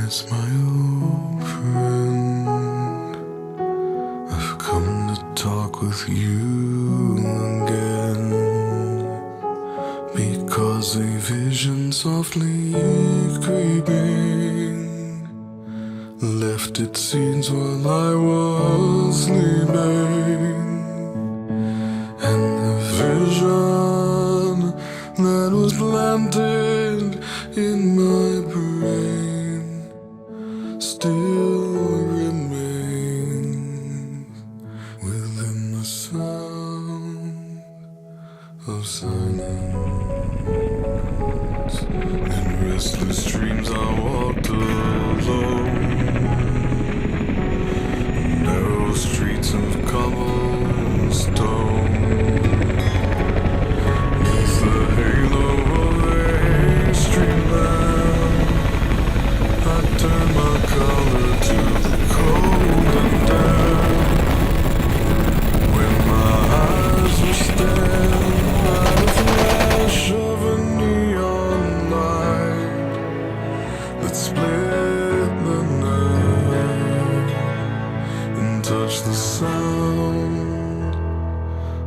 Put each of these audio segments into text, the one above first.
It's my old friend. I've come to talk with you again, because a vision softly creeping left its seeds while I was sleeping. And the vision that was planted in my brain still remains within the sound of silence. In restless dreams I walked alone, narrow streets of cobblestone. Neath the halo of a street lamp, I turned my collar to the cold and damp. When my eyes were staring by the flash of a neon light that split the night and touched the sound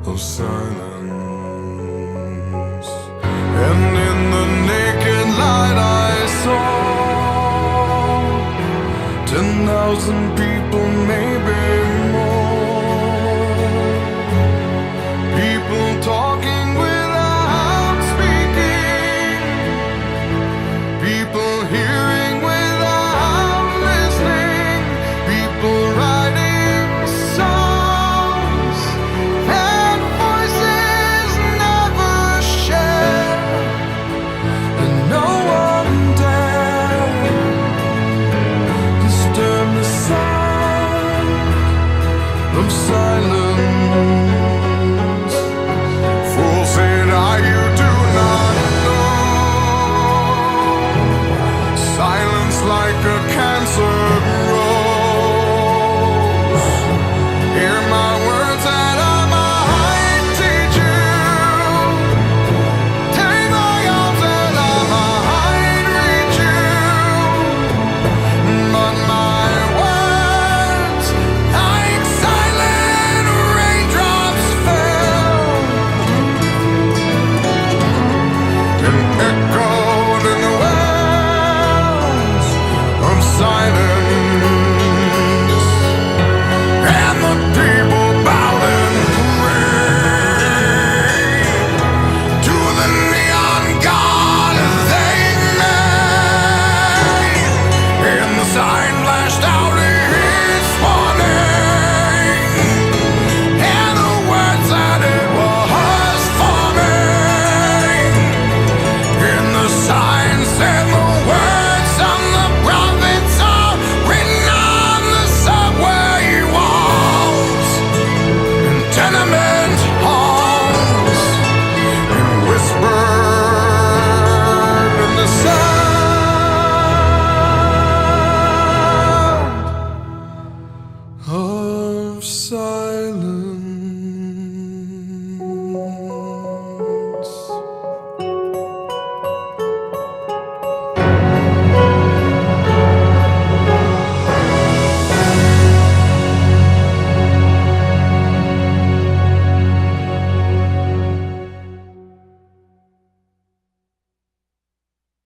of silence. And in the naked light I saw 10,000 people, maybe more. People talking without speaking, people hearing without listening, people writing songs that voices never share, and no one dared disturb the sound of silence.